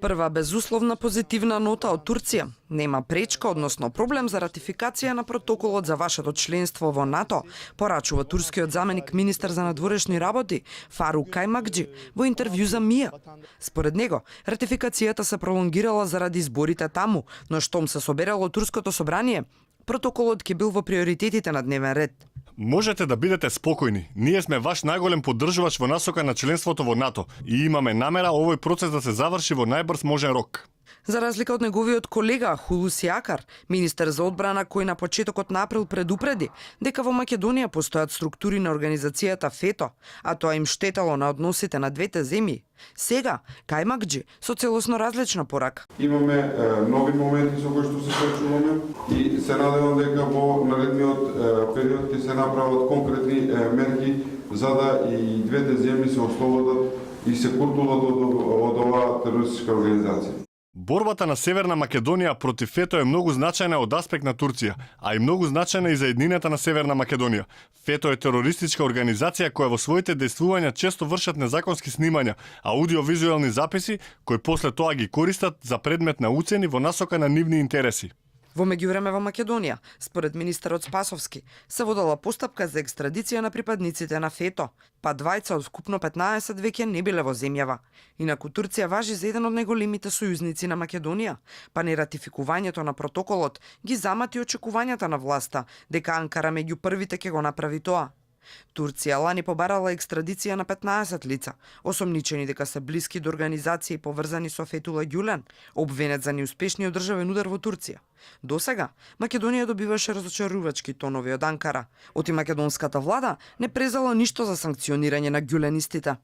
Прва безусловна позитивна нота од Турција. Нема пречка, односно проблем за ратификација на протоколот за вашето членство во НАТО, порачува турскиот заменик министер за надворешни работи Фарук Кајмакџи во интервју за МИА. Според него, ратификацијата се пролонгирала заради изборите таму, но штом се соберало турското собрание, протоколот ќе бил во приоритетите на дневен ред. Можете да бидете спокојни. Ние сме ваш најголем поддржувач во насока на членството во НАТО и имаме намера овој процес да се заврши во најбрз можен рок. За разлика од неговиот колега Хулуси Акар, министер за одбрана, кој на почетокот на април предупреди дека во Македонија постојат структури на организацијата ФЕТО, а тоа им штетало на односите на двете земји. Сега, Кајмакџи со целосно различна порака. Имаме нови моменти со кои што се соочуваме и се надевам дека во наредниот период ќе се направат конкретни мерки за да и двете земји се ослободат и се куртулат од оваа терористичка организација. Борбата на Северна Македонија против ФЕТО е многу значајна од аспект на Турција, а и многу значајна и за еднината на Северна Македонија. ФЕТО е терористичка организација која во своите дејствувања често вршат незаконски снимања, аудиовизуелни записи кои после тоа ги користат за предмет на уцени во насока на нивни интереси. Во меѓувреме во Македонија, според министерот Спасовски, се водела постапка за екстрадиција на припадниците на ФЕТО, па двајца од вкупно 15 веќе не биле во земјава. Инаку Турција важи за еден од најголемите сојузници на Македонија, па нератификувањето на протоколот ги замати очекувањата на власта дека Анкара меѓу првите ќе го направи тоа. Турција лани побарала екстрадиција на 15 лица, осомничени дека се блиски до организации поврзани со Фетула Ѓулен, обвинет за неуспешниот државен удар во Турција. Досега, Македонија добиваше разочарувачки тонови од Анкара. Оти македонската влада не презала ништо за санкционирање на ѓуленистите.